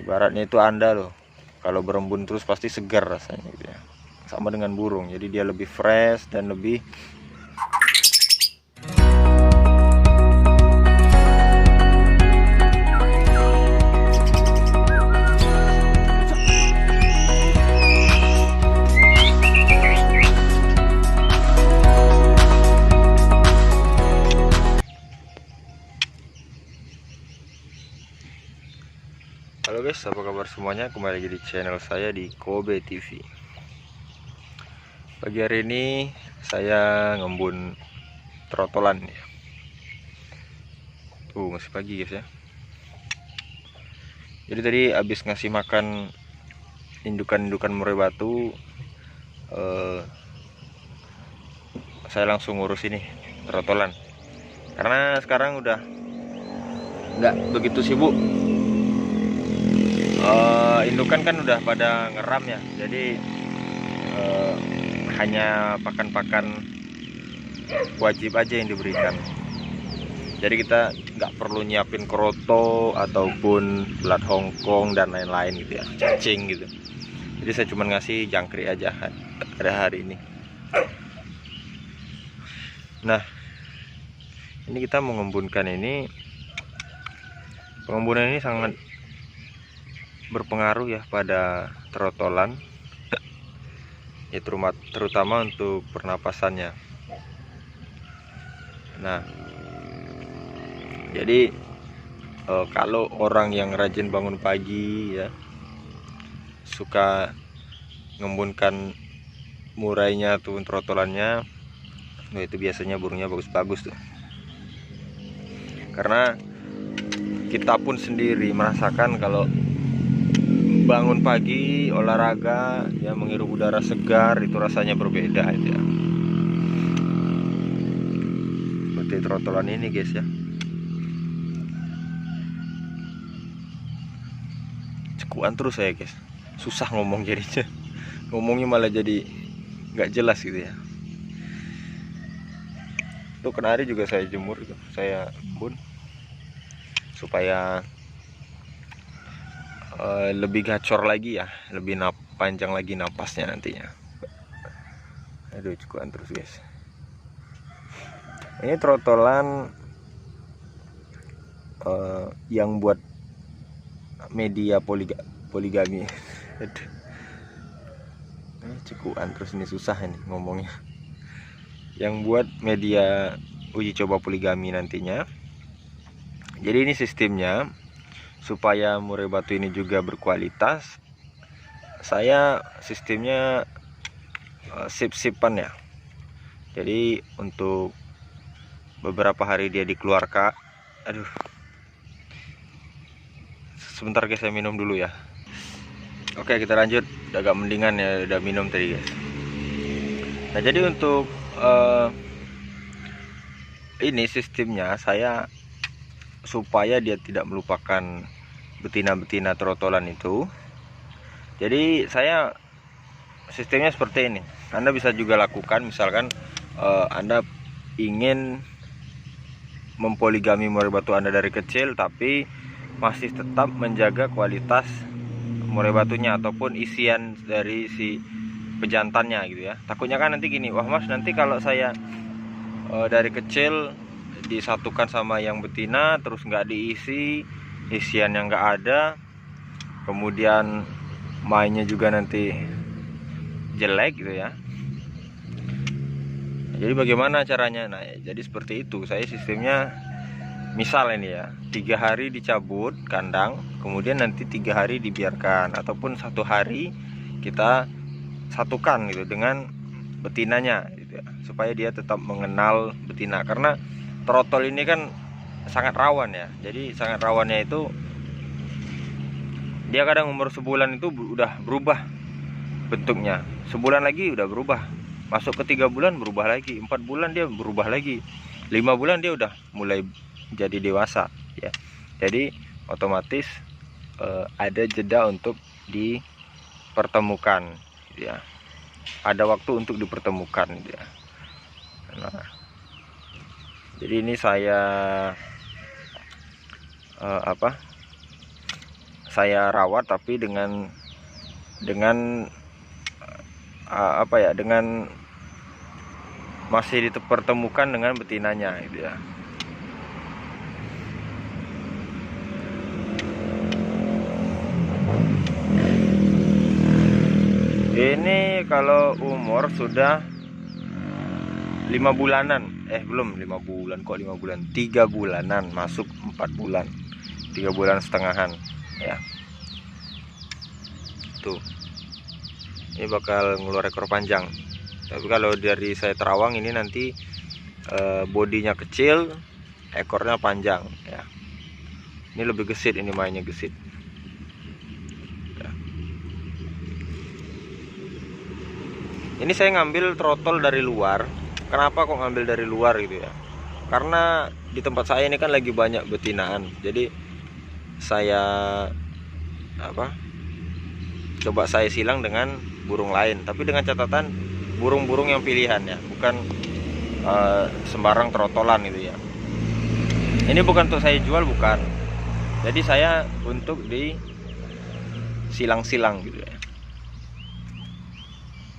Ibaratnya itu Anda loh, kalau berembun terus pasti segar rasanya gitu ya. Sama dengan burung, jadi dia lebih fresh dan lebih Halo guys, apa kabar semuanya? Kembali lagi di channel saya di Kobe TV. Pagi hari ini saya ngembun trotolan ya. Masih pagi guys ya. Jadi tadi habis ngasih makan indukan-indukan murai batu, saya langsung ngurus ini trotolan. Karena sekarang udah nggak begitu sibuk. Indukan kan udah pada ngeram ya, jadi hanya pakan-pakan wajib aja yang diberikan. Jadi kita nggak perlu nyiapin kroto ataupun belat Hongkong dan lain-lain gitu ya, cacing gitu. Jadi saya cuma ngasih jangkrik aja pada hari ini. Nah, ini kita mengembunkan ini. Pengembunan ini sangat berpengaruh ya pada trotolan, ya terutama untuk pernapasannya. Nah, jadi kalau orang yang rajin bangun pagi ya, suka ngembunkan murainya tuh trotolannya, nah itu biasanya burungnya bagus-bagus tuh. Karena kita pun sendiri merasakan kalau bangun pagi olahraga ya, menghirup udara segar, itu rasanya berbeda aja. Seperti trotolan ini guys ya. Cekuan terus saya guys, susah ngomong jadinya. Ngomongnya malah jadi nggak jelas gitu ya. Tuh kenari juga saya jemur gitu, saya embun supaya lebih gacor lagi ya, lebih panjang lagi napasnya nantinya. Aduh, cekuan terus guys. Ini trotolan yang buat media poligami. Aduh, cekuan terus, ini susah ini ngomongnya. Yang buat media uji coba poligami nantinya. Jadi ini sistemnya supaya murai batu ini juga berkualitas. Saya sistemnya sip-sipan ya. Jadi untuk beberapa hari dia dikeluarkan. Aduh, sebentar guys, saya minum dulu ya. Oke, kita lanjut. Udah agak mendingan ya, udah minum tadi guys. Nah, jadi untuk ini sistemnya saya supaya dia tidak melupakan betina-betina trotolan itu. Jadi saya sistemnya seperti ini. Anda bisa juga lakukan, misalkan Anda ingin mempoligami murai batu Anda dari kecil, tapi masih tetap menjaga kualitas murai batunya ataupun isian dari si pejantannya gitu ya. Takutnya kan nanti gini, wah mas, nanti kalau saya dari kecil disatukan sama yang betina terus nggak diisi, isian yang nggak ada, kemudian mainnya juga nanti jelek gitu ya. Jadi bagaimana caranya? Nah, jadi seperti itu. Saya sistemnya misal ini ya, 3 hari dicabut kandang, kemudian nanti 3 hari dibiarkan, ataupun 1 hari kita satukan gitu dengan betinanya gitu ya, supaya dia tetap mengenal betina. Karena trotol ini kan sangat rawan ya. Jadi sangat rawannya itu dia kadang umur sebulan itu udah berubah bentuknya, sebulan lagi udah berubah, masuk ke 3 bulan berubah lagi, 4 bulan dia berubah lagi, 5 bulan dia udah mulai jadi dewasa ya. Jadi otomatis ada jeda untuk dipertemukan gitu ya, ada waktu untuk dipertemukan gitu ya. Nah, jadi ini saya saya rawat, tapi dengan apa ya, dengan masih dipertemukan dengan betinanya gitu ya. Ini kalau umur sudah 5 bulanan, belum 5 bulan, kok 5 bulan, 3 bulanan, masuk 4 bulan, 3 bulan setengahan ya. Tuh, ini bakal ngeluar ekor panjang. Tapi kalau dari saya terawang ini nanti bodinya kecil, ekornya panjang ya. Ini lebih gesit, ini mainnya gesit ya. Ini saya ngambil trotol dari luar. Kenapa kok ngambil dari luar gitu ya? Karena di tempat saya ini kan lagi banyak betinaan. Jadi saya coba saya silang dengan burung lain, tapi dengan catatan burung-burung yang pilihan ya, bukan sembarang trotolan gitu ya. Ini bukan untuk saya jual, bukan. Jadi saya untuk di silang-silang gitu ya.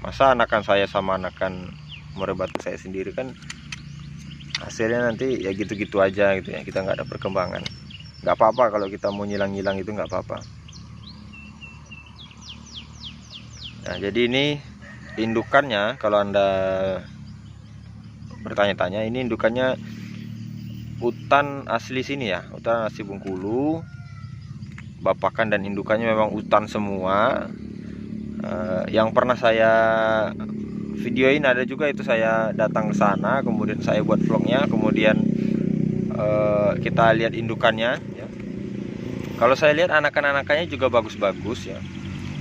Masa anakan saya sama anakan murai batu saya sendiri, kan hasilnya nanti ya gitu-gitu aja gitu ya, kita nggak ada perkembangan. Nggak apa-apa kalau kita mau nyilang-nyilang, itu nggak apa-apa. Nah, jadi ini indukannya, kalau Anda bertanya-tanya, ini indukannya utan asli sini ya, utan asli Bengkulu. Bapakan dan indukannya memang utan semua. Yang pernah saya videoin ada juga, itu saya datang ke sana, kemudian saya buat vlognya, kemudian kita lihat indukannya ya. Kalau saya lihat anakan-anakannya juga bagus-bagus ya.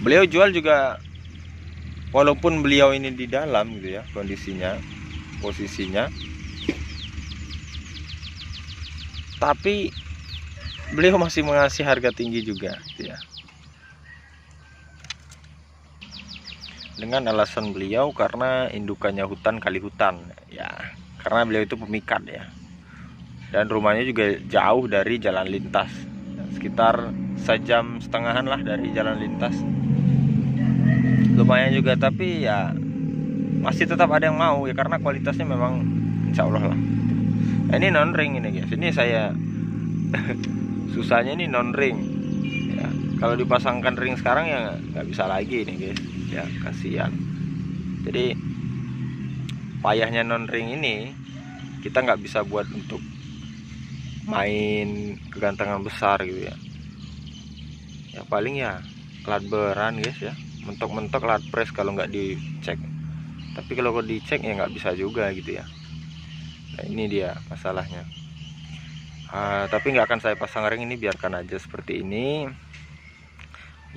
Beliau jual juga, walaupun beliau ini di dalam gitu ya, kondisinya, posisinya, tapi beliau masih mengasih harga tinggi juga gitu ya. Dengan alasan beliau karena indukannya hutan kali hutan ya, karena beliau itu pemikat ya, dan rumahnya juga jauh dari jalan lintas, sekitar 1,5 jam lah dari jalan lintas, lumayan juga. Tapi ya masih tetap ada yang mau ya, karena kualitasnya memang insya Allah lah. Nah, ini non ring ini guys, ini saya susahnya ini non ring ya. Kalau dipasangkan ring sekarang ya nggak bisa lagi ini guys ya, kasihan. Jadi payahnya non ring ini, kita nggak bisa buat untuk main kegantengan besar gitu ya. Ya paling ya lat beran guys ya, mentok-mentok lat press kalau nggak dicek. Tapi kalau dicek ya nggak bisa juga gitu ya. Nah, ini dia masalahnya. Tapi nggak akan saya pasang ring ini, biarkan aja seperti ini,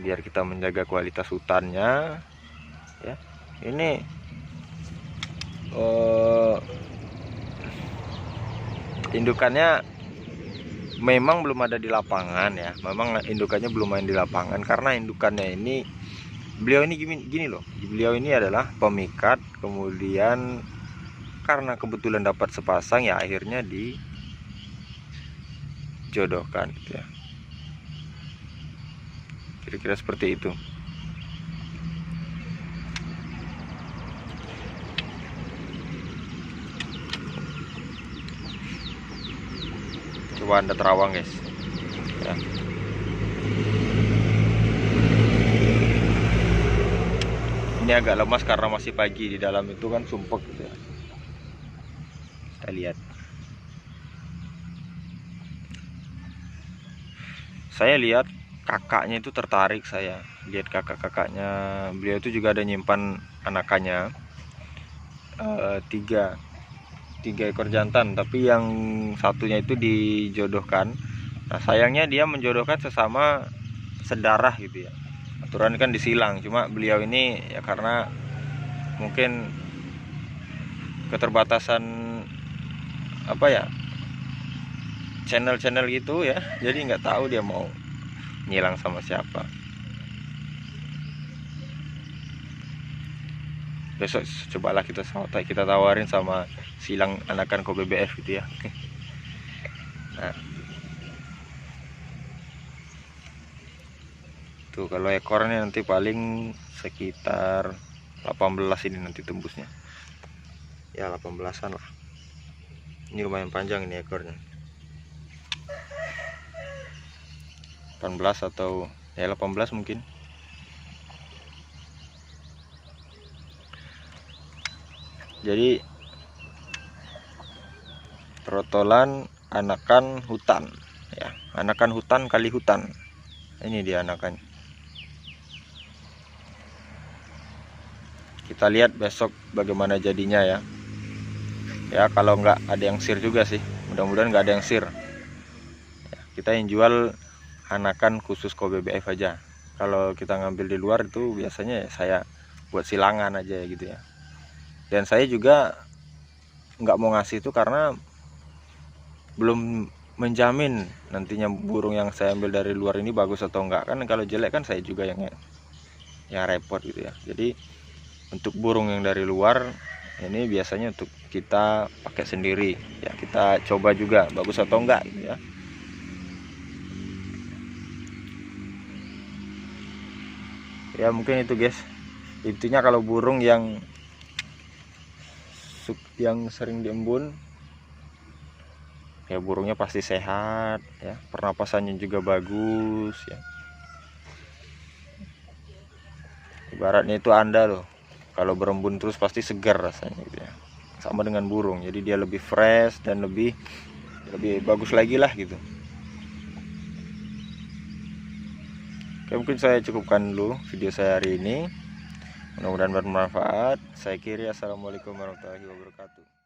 biar kita menjaga kualitas hutannya ya. Ini indukannya memang belum ada di lapangan ya, memang indukannya belum main di lapangan, karena indukannya ini, beliau ini gini loh, beliau ini adalah pemikat, kemudian karena kebetulan dapat sepasang ya akhirnya dijodohkan gitu ya, kira-kira seperti itu. Coba Anda terawang guys ya. Ini agak lemas karena masih pagi, di dalam itu kan sumpek gitu ya. Kita lihat, saya lihat kakaknya itu tertarik, saya lihat kakak-kakaknya beliau itu juga ada nyimpan anakannya, tiga ekor jantan, tapi yang satunya itu dijodohkan. Nah sayangnya dia menjodohkan sesama sedarah gitu ya, aturan kan disilang. Cuma beliau ini ya karena mungkin keterbatasan channel-channel gitu ya, jadi nggak tahu dia mau nyilang sama siapa. Besok cobalah kita tawarin sama silang anakan Kobe BF gitu ya. Nah, Tuh kalau ekornya nanti paling sekitar 18 ini nanti tembusnya. Ya 18-an lah. Ini lumayan panjang ini ekornya. 18 atau ya 18 mungkin. Jadi trotolan anakan hutan ya, anakan hutan kali hutan. Ini dia anakannya. Kita lihat besok bagaimana jadinya ya. Ya kalau nggak ada yang sir juga sih, mudah-mudahan nggak ada yang sir ya, kita yang jual anakan khusus Kobe BF aja. Kalau kita ngambil di luar itu biasanya ya saya buat silangan aja gitu ya. Dan saya juga nggak mau ngasih itu karena belum menjamin nantinya burung yang saya ambil dari luar ini bagus atau enggak, kan kalau jelek kan saya juga yang repot gitu ya. Jadi untuk burung yang dari luar ini biasanya untuk kita pakai sendiri ya, kita coba juga bagus atau enggak gitu ya. Ya mungkin itu guys, intinya kalau burung yang sering diembun ya burungnya pasti sehat ya, pernapasannya juga bagus ya. Ibaratnya itu Anda loh kalau berembun terus pasti segar rasanya gitu ya, sama dengan burung, jadi dia lebih fresh dan lebih bagus lagi lah gitu. Oke, mungkin saya cukupkan dulu video saya hari ini, mudah-mudahan bermanfaat. Saya kiri, assalamualaikum warahmatullahi wabarakatuh.